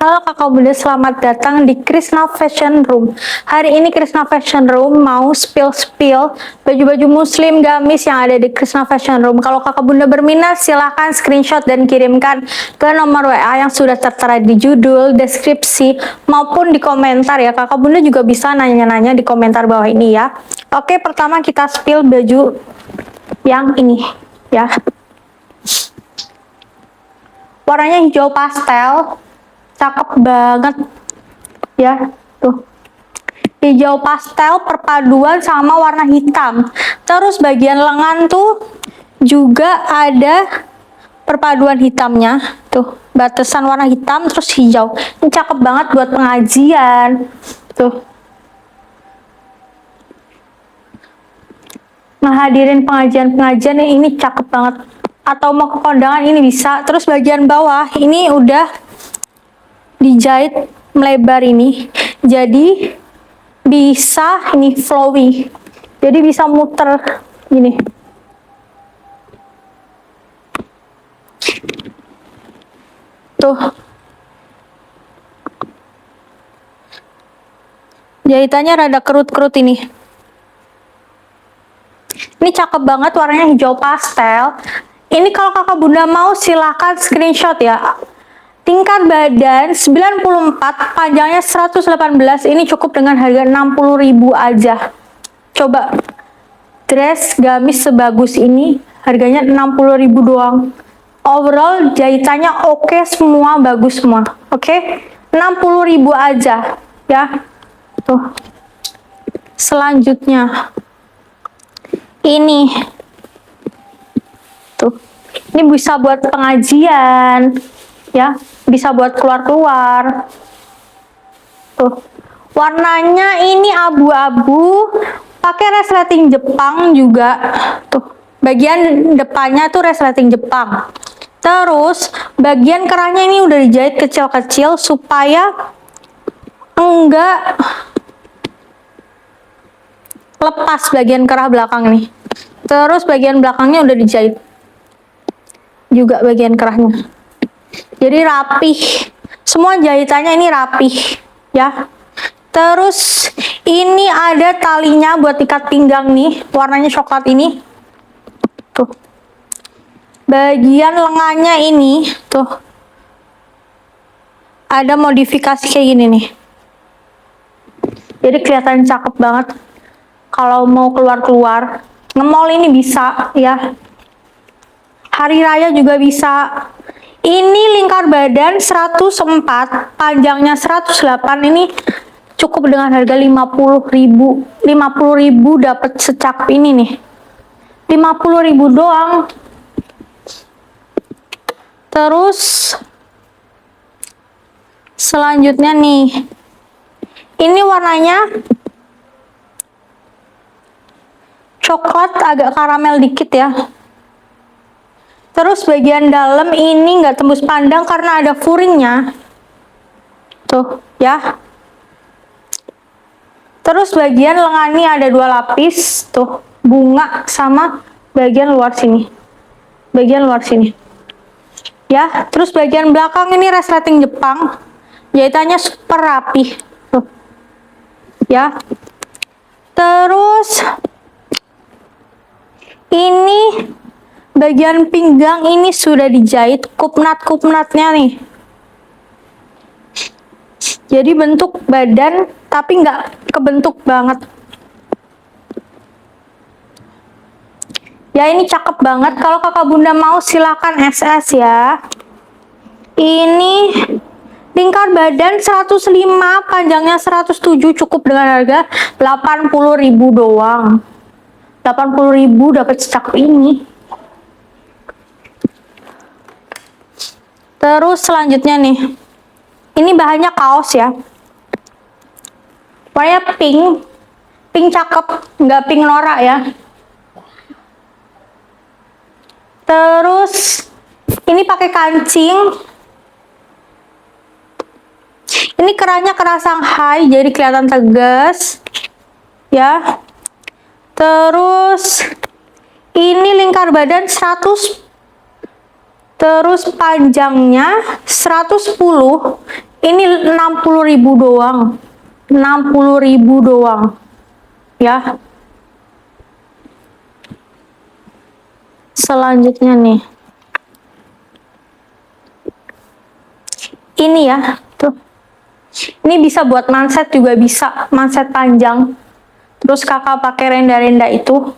Halo kakak bunda, selamat datang di Krishna Fashion Room. Hari ini Krishna Fashion Room mau spill baju-baju muslim gamis yang ada di Krishna Fashion Room. Kalau kakak bunda berminat, silahkan screenshot dan kirimkan ke nomor WA yang sudah tertera di judul, deskripsi, maupun di komentar ya. Kakak bunda juga bisa nanya-nanya di komentar bawah ini ya. Oke, pertama kita spill baju yang ini ya. Warnanya hijau pastel. Cakep banget ya, tuh hijau pastel perpaduan sama warna hitam. Terus bagian lengan tuh juga ada perpaduan hitamnya, tuh batasan warna hitam terus hijau. Ini cakep banget buat pengajian tuh, ngehadirin pengajian-pengajian ini cakep banget, atau mau ke kondangan ini bisa. Terus bagian bawah ini udah dijahit melebar ini, jadi bisa ini flowy, jadi bisa muter gini. Tuh jahitannya rada kerut-kerut ini. Ini cakep banget, warnanya hijau pastel. Ini kalau kakak bunda mau silahkan screenshot ya. Tingkat badan 94, panjangnya 118, ini cukup dengan harga 60.000 aja. Coba dress gamis sebagus ini harganya 60.000 doang. Overall jahitannya oke semua, bagus semua. Oke, 60.000 aja ya. Tuh. Selanjutnya ini. Tuh. Ini bisa buat pengajian ya, bisa buat keluar-keluar. Tuh, warnanya ini abu-abu, pakai resleting Jepang juga. Tuh, bagian depannya tuh resleting Jepang. Terus bagian kerahnya ini udah dijahit kecil-kecil supaya enggak lepas bagian kerah belakang nih. Terus bagian belakangnya udah dijahit juga bagian kerahnya. Jadi rapih, semua jahitannya ini rapih ya. Terus ini ada talinya buat ikat pinggang nih, warnanya coklat ini. Tuh. Bagian lengannya ini tuh ada modifikasi kayak gini nih. Jadi kelihatan cakep banget kalau mau keluar-keluar. Nge-mall ini bisa ya. Hari raya juga bisa. Ini lingkar badan 104, panjangnya 108, ini cukup dengan harga 50.000. 50.000 dapat secak ini nih. 50.000 doang. Terus selanjutnya nih. Ini warnanya coklat agak karamel dikit ya. Terus bagian dalam ini nggak tembus pandang karena ada furingnya. Tuh ya. Terus bagian lengannya ada 2 lapis. Tuh, bunga sama bagian luar sini. Bagian luar sini. Ya, terus bagian belakang ini resleting Jepang. Jahitannya super rapi. Tuh. Ya. Terus ini bagian pinggang ini sudah dijahit kupnat-kupnatnya nih. Jadi bentuk badan tapi nggak kebentuk banget. Ya ini cakep banget. Kalau kakak bunda mau silakan SS ya. Ini lingkar badan 105, panjangnya 107, cukup dengan harga 80.000 doang. 80.000 dapat secak ini. Terus selanjutnya nih, ini bahannya kaos ya, warnanya pink, pink cakep, nggak pink norak ya. Terus ini pakai kancing, ini kerahnya kerah Shanghai, jadi kelihatan tegas ya. Terus ini lingkar badan 100, terus panjangnya 110, Ini 60.000 doang. 60.000 doang. Ya. Selanjutnya nih. Ini ya, tuh. Ini bisa buat manset juga bisa, manset panjang. Terus kakak pakai renda-renda itu.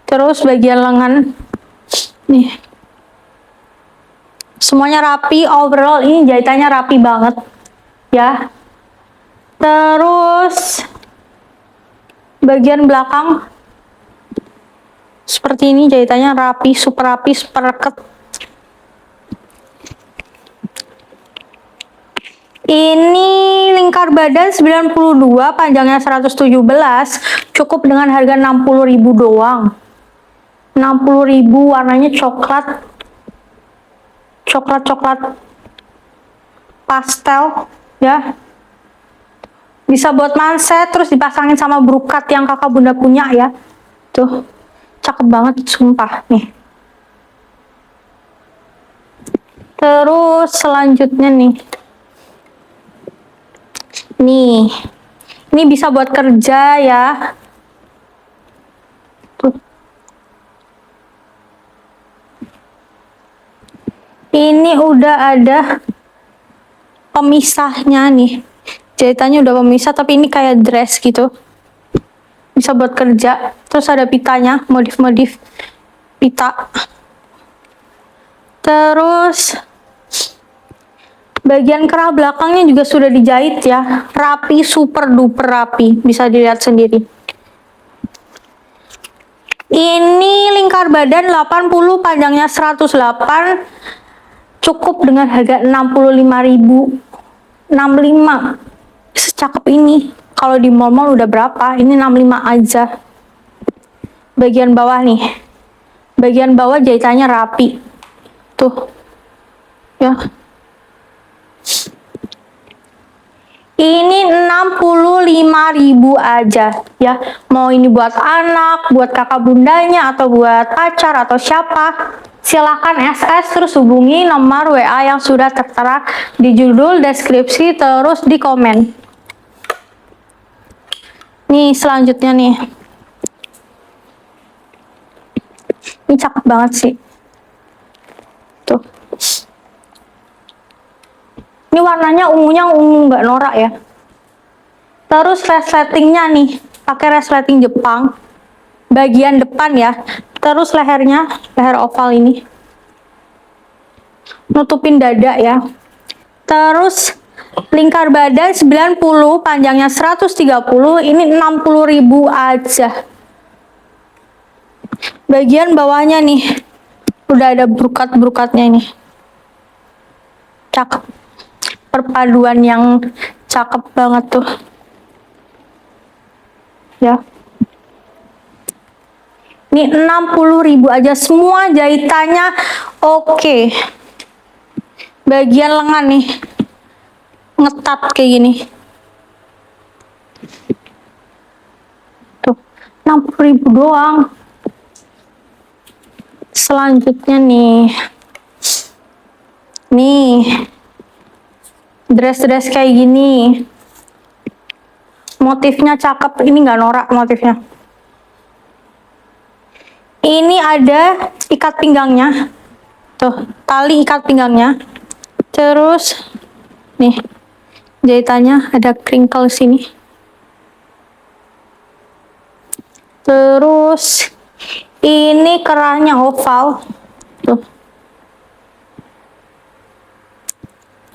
Terus bagian lengan. Nih. Semuanya rapi, overall ini jahitannya rapi banget. Ya. Terus bagian belakang seperti ini, jahitannya rapi, super raket. Ini lingkar badan 92, panjangnya 117, cukup dengan harga 60.000 doang. 60.000, warnanya coklat pastel ya. Bisa buat manset, terus dipasangin sama brokat yang kakak bunda punya ya. Tuh, cakep banget, sumpah nih. Terus selanjutnya nih. Nih, ini bisa buat kerja ya. Tuh. Ini udah ada pemisahnya nih. Jahitannya udah pemisah, tapi ini kayak dress gitu. Bisa buat kerja. Terus ada pitanya, modif-modif pita. Terus bagian kerah belakangnya juga sudah dijahit ya. Rapi, super duper rapi. Bisa dilihat sendiri. Ini lingkar badan 80, panjangnya 108. Cukup dengan harga 65.000. 65. Secakep ini. Kalau di mall-mall udah berapa? Ini 65 aja. Bagian bawah nih. Bagian bawah jahitannya rapi. Tuh. Ya. Ini 65.000 aja ya. Mau ini buat anak, buat kakak bundanya, atau buat pacar atau siapa, silahkan SS, terus hubungi nomor WA yang sudah tertera di judul, deskripsi, terus di komen. Nih selanjutnya nih. Ini cakep banget sih. Tuh. Ini warnanya ungunya ungu nggak norak ya. Terus resletingnya nih, pakai resleting Jepang. Bagian depan ya. Terus lehernya, leher oval ini. Nutupin dada ya. Terus lingkar badan 90, panjangnya 130, ini 60.000 aja. Bagian bawahnya nih, udah ada brokat-brokatnya ini. Cakep. Perpaduan yang cakep banget tuh. Ya. Ini 60.000 aja, semua jahitannya oke. Bagian lengan nih, ngetat kayak gini. Tuh, 60.000 doang. Selanjutnya nih. Nih. Dress-dress kayak gini. Motifnya cakep, ini nggak norak motifnya. Ini ada ikat pinggangnya. Tuh, tali ikat pinggangnya. Terus nih, jahitannya ada crinkle sini. Terus ini kerahnya oval. Tuh.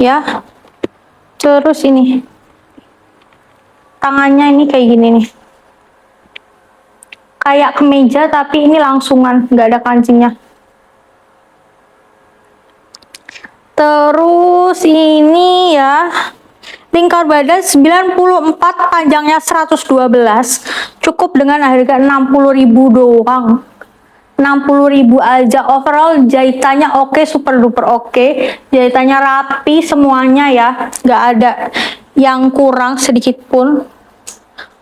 Ya. Terus ini. Tangannya ini kayak gini nih. Kayak kemeja tapi ini langsungan, nggak ada kancingnya. Terus ini ya, lingkar badan 94, panjangnya 112, cukup dengan harga 60.000 doang. 60.000 aja. Overall jahitannya oke, super duper oke. Jahitannya rapi semuanya ya, nggak ada yang kurang sedikit pun.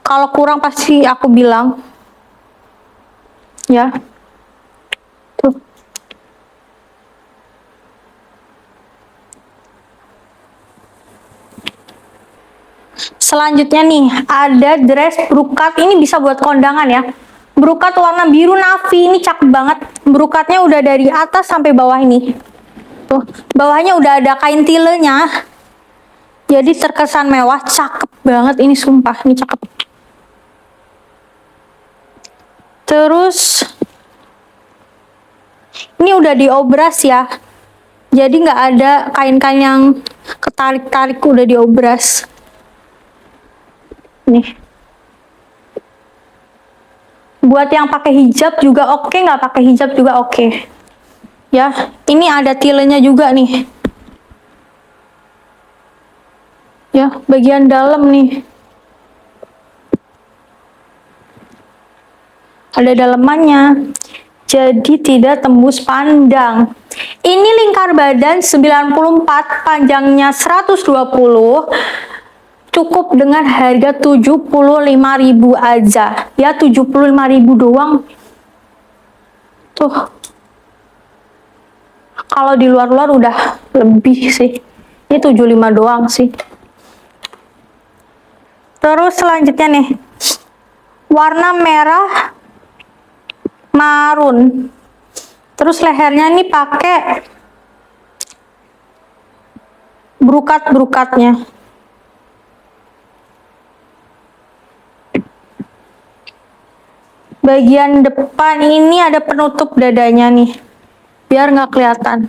Kalau kurang pasti aku bilang ya. Tuh. Selanjutnya nih, ada dress brokat. Ini bisa buat kondangan ya. Brokat warna biru navy, ini cakep banget. Brokatnya udah dari atas sampai bawah ini. Tuh, bawahnya udah ada kain tilenya. Jadi terkesan mewah, cakep banget ini, sumpah, ini cakep. Terus, ini udah diobras ya. Jadi nggak ada kain-kain yang ketarik-tarik, udah diobras. Nih. Buat yang pakai hijab juga oke, nggak pakai hijab juga oke. Ya, ini ada tilenya juga nih. Ya, bagian dalam nih. Ada dalemannya. Jadi tidak tembus pandang. Ini lingkar badan 94, panjangnya 120. Cukup dengan harga 75.000 aja. Ya, 75.000 doang. Tuh. Kalau di luar-luar udah lebih sih. Ini 75 doang sih. Terus selanjutnya nih. Warna merah marun. Terus lehernya ini pakai brokat-brokatnya. Bagian depan ini ada penutup dadanya nih, biar nggak kelihatan.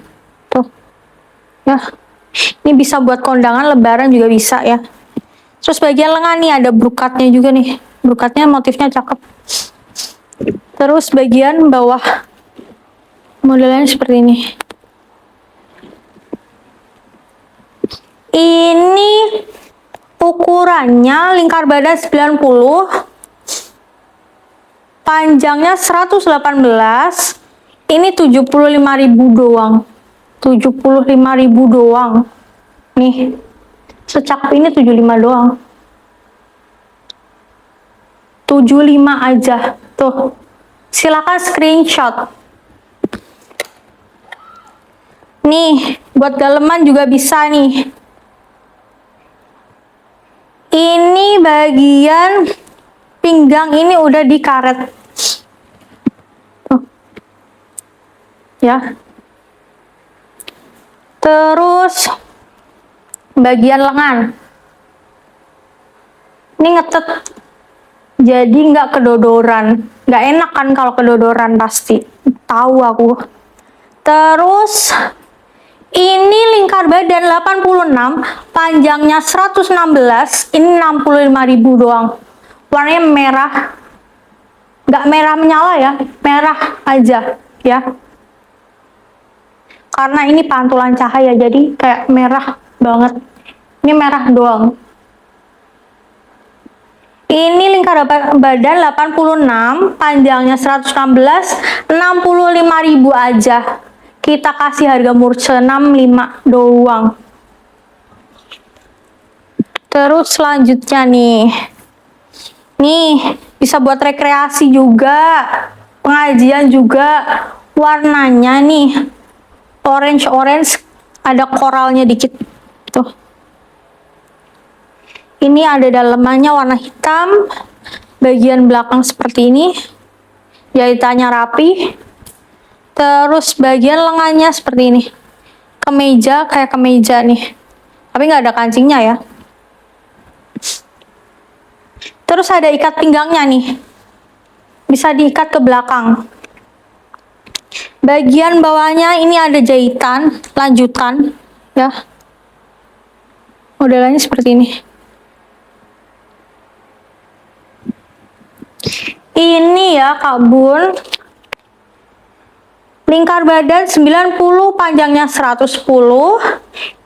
Tuh, ya. Ini bisa buat kondangan, lebaran juga bisa ya. Terus bagian lengan nih ada brokatnya juga nih. Brokatnya motifnya cakep. Terus bagian bawah modelnya seperti ini. Ini ukurannya lingkar badan 90. Panjangnya 118, ini 75.000 doang. 75.000 doang. Nih, secakep ini 75 doang. 75 aja. Tuh, silakan screenshot. Nih, buat daleman juga bisa nih. Ini bagian pinggang ini udah dikaret. Ya. Terus bagian lengan. Ini ngetet. Jadi nggak kedodoran. Nggak enak kan kalau kedodoran pasti. Tahu aku. Terus ini lingkar badan 86, panjangnya 116, ini 65.000 doang. Warnanya merah. Nggak merah menyala ya, merah aja ya. Karena ini pantulan cahaya, jadi kayak merah banget. Ini merah doang. Ini lingkar badan 86, panjangnya 116, 65.000 aja. Kita kasih harga murce 65 doang. Terus selanjutnya nih. Nih, bisa buat rekreasi juga, pengajian juga. Warnanya nih orange, ada koralnya dikit. Tuh. Ini ada dalemannya warna hitam, bagian belakang seperti ini, jahitannya rapi. Terus bagian lengannya seperti ini, kemeja, kayak kemeja nih, tapi nggak ada kancingnya ya. Terus ada ikat pinggangnya nih, bisa diikat ke belakang. Bagian bawahnya ini ada jahitan lanjutan ya, modelnya seperti ini. Ini ya Kak Bun, lingkar badan 90, panjangnya 110,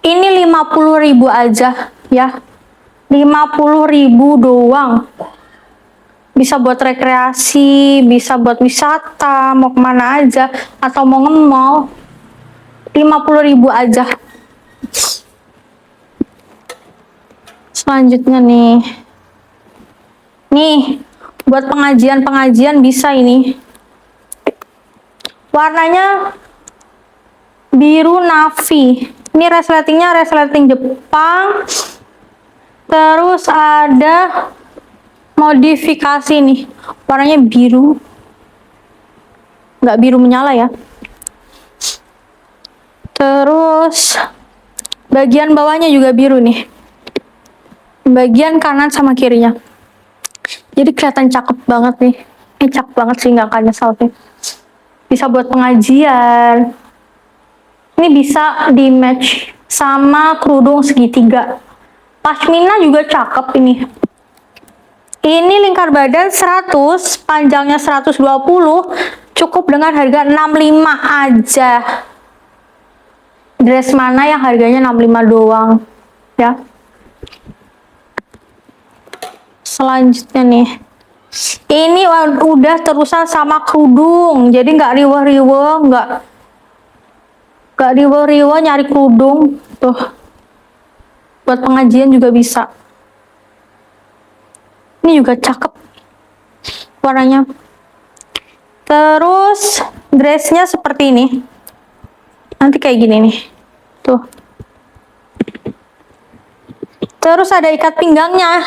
ini 50.000 aja ya, 50.000 doang. Bisa buat rekreasi, bisa buat wisata, mau kemana aja, atau mau nge-mall, 50.000 aja. Selanjutnya nih, buat pengajian bisa ini. Warnanya biru navy. Ini resletingnya resleting Jepang. Terus Terus ada modifikasi nih, warnanya biru, nggak biru menyala ya. Terus bagian bawahnya juga biru nih, bagian kanan sama kirinya. Jadi kelihatan cakep banget nih. Ini cakep banget sih, nggak akan nyesel sih. Bisa buat pengajian. Ini bisa di match sama kerudung segitiga. Pashmina juga cakep ini. Ini lingkar badan 100, panjangnya 120, cukup dengan harga 65 aja. Dress mana yang harganya 65 doang ya. Selanjutnya nih, ini udah terusan sama kerudung, jadi nggak riweh-riweh, nggak riweh-riweh nyari kerudung tuh. Buat pengajian juga bisa. Ini juga cakep warnanya. Terus dressnya seperti ini, nanti kayak gini nih tuh. Terus ada ikat pinggangnya.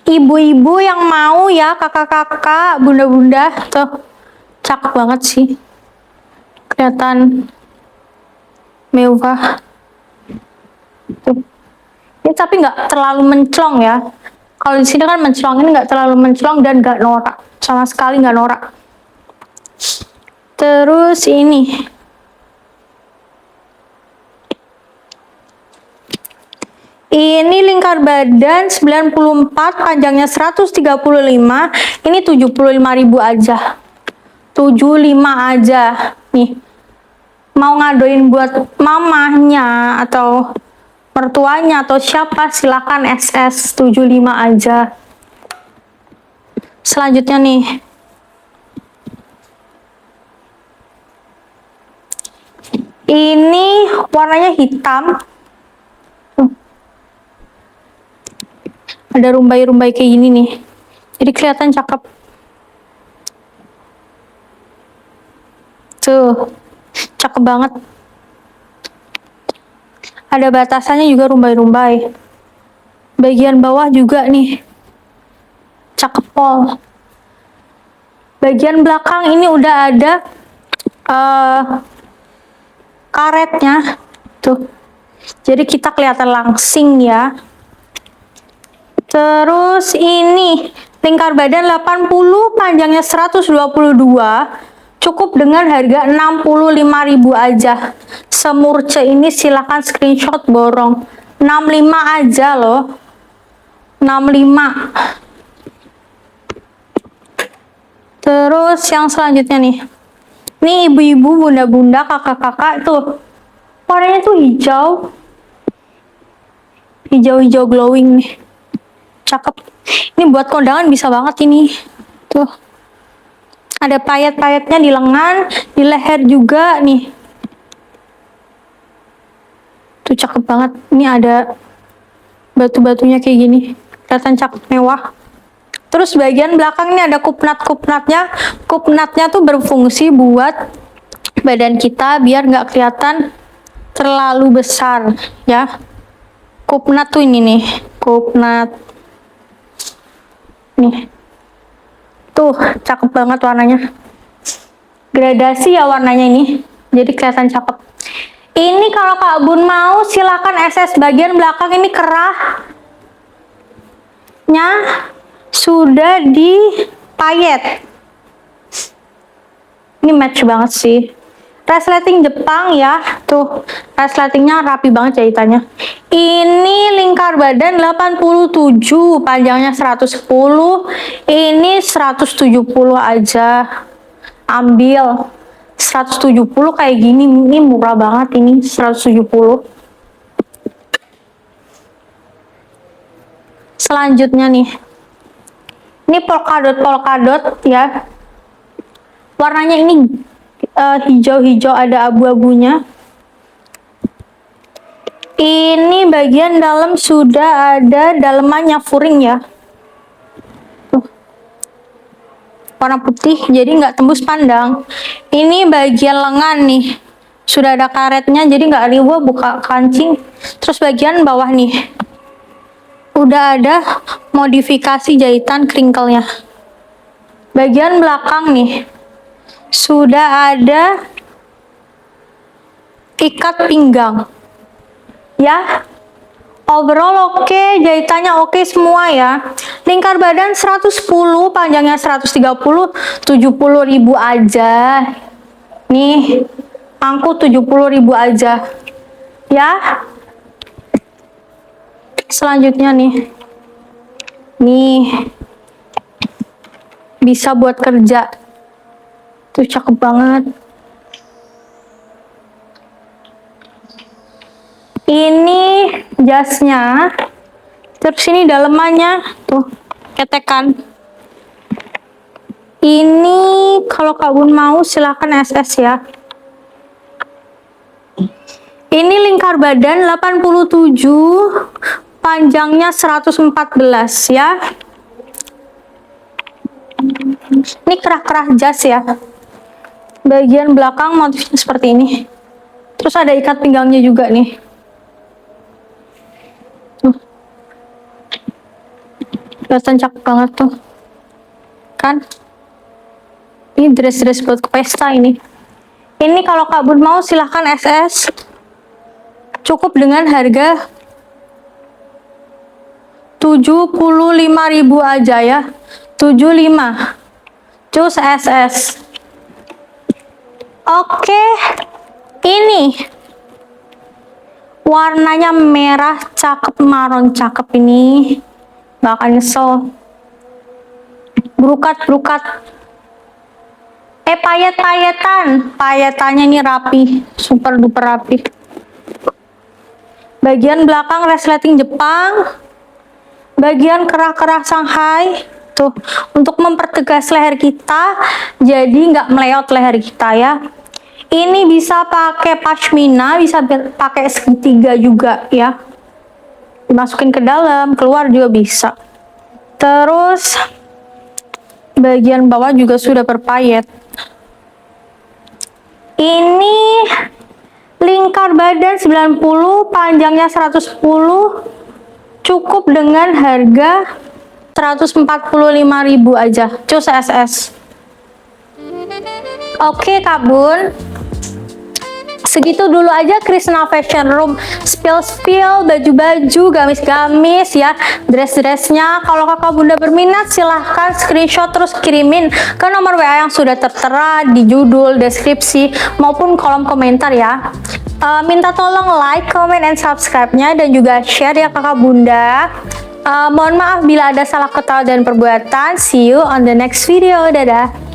Ibu-ibu yang mau ya, kakak-kakak, bunda-bunda tuh, cakep banget sih, kelihatan mewah tuh. Ini tapi nggak terlalu menclong ya. Kalau di sini kan menclong, ini nggak terlalu menclong dan nggak norak, sama sekali nggak norak. Terus ini lingkar badan 94, panjangnya 135, ini 75.000 aja. 75 aja nih. Mau ngadoin buat mamahnya atau mertuanya atau siapa, silakan SS 75 aja. Selanjutnya nih, ini warnanya hitam. Ada rumbai-rumbai kayak gini nih, jadi kelihatan cakep tuh, cakep banget. Ada batasannya juga, rumbai-rumbai. Bagian bawah juga nih, cakep pol. Bagian belakang ini udah ada karetnya tuh, jadi kita kelihatan langsing ya. Terus ini lingkar badan 80, panjangnya 122, cukup dengan harga 65.000 aja. Semurce ini silahkan screenshot borong. 65 aja loh, 65. Terus yang selanjutnya nih, ini ibu-ibu, bunda-bunda, kakak-kakak tuh, warnanya tuh hijau, hijau-hijau glowing nih, cakep. Ini buat kondangan bisa banget ini tuh. Ada payet-payetnya di lengan, di leher juga nih, tuh cakep banget. Ini ada batu-batunya kayak gini, kelihatan cakep, mewah. Terus bagian belakang ini ada kupnat-kupnatnya. Kupnatnya tuh berfungsi buat badan kita biar nggak kelihatan terlalu besar ya. Kupnat tuh ini nih, kupnat nih tuh, cakep banget warnanya. Gradasi ya warnanya ini, jadi kelihatan cakep. Ini kalau Kak Bun mau silakan SS. Bagian belakang ini kerahnya sudah dipayet. Ini match banget sih. Resleting Jepang ya, tuh resletingnya rapi banget jahitannya. Ini lingkar badan 87, panjangnya 110, ini 170 aja. Ambil 170 kayak gini, ini murah banget ini 170. Selanjutnya nih, ini polkadot ya. Warnanya ini hijau-hijau, ada abu-abunya. Ini bagian dalam sudah ada dalemannya, furing ya. Tuh. Warna putih, jadi nggak tembus pandang. Ini bagian lengan nih, sudah ada karetnya, jadi nggak riweh buka kancing. Terus bagian bawah nih, udah ada modifikasi jahitan crinkle-nya. Bagian belakang nih sudah ada ikat pinggang ya. Overall oke, jahitannya oke semua ya. Lingkar badan 110, panjangnya 130, 70.000 aja. Nih, angkut 70.000 aja. Ya. Selanjutnya nih. Nih. Bisa buat kerja. Tuh cakep banget. Ini jasnya, terus ini dalemannya tuh ketekan. Ini kalau Kak Bun mau silahkan SS ya. Ini lingkar badan 87, panjangnya 114 ya. Ini kerah-kerah jas ya. Bagian belakang motifnya seperti ini. Terus ada ikat pinggangnya juga nih. Kelihatan cakep banget tuh kan. Ini dress-dress buat ke pesta ini. Ini kalau Kak Bun mau silahkan SS. Cukup dengan harga 75.000 aja ya. 75. Cus SS. Oke. Ini warnanya merah cakep, maron cakep ini. Gak akan nyesel. Brukat-brukat. Payet-payetan. Payetannya ini rapi. Super duper rapi. Bagian belakang resleting Jepang. Bagian kerah-kerah Shanghai. Tuh, untuk mempertegas leher kita. Jadi nggak meleot leher kita ya. Ini bisa pakai pashmina, bisa pakai segitiga juga ya. Dimasukin ke dalam, keluar juga bisa. Terus bagian bawah juga sudah berpayet. Ini lingkar badan 90, panjangnya 110, cukup dengan harga 145.000 aja. Cus SS. Oke Kak Bun, segitu dulu aja Krishna Fashion Room spill baju-baju, gamis-gamis ya, dress-dressnya. Kalau kakak bunda berminat silahkan screenshot terus kirimin ke nomor WA yang sudah tertera di judul, deskripsi maupun kolom komentar ya. Minta tolong like, comment, and subscribe-nya dan juga share ya kakak bunda. Mohon maaf bila ada salah kata dan perbuatan. See you on the next video. Dadah.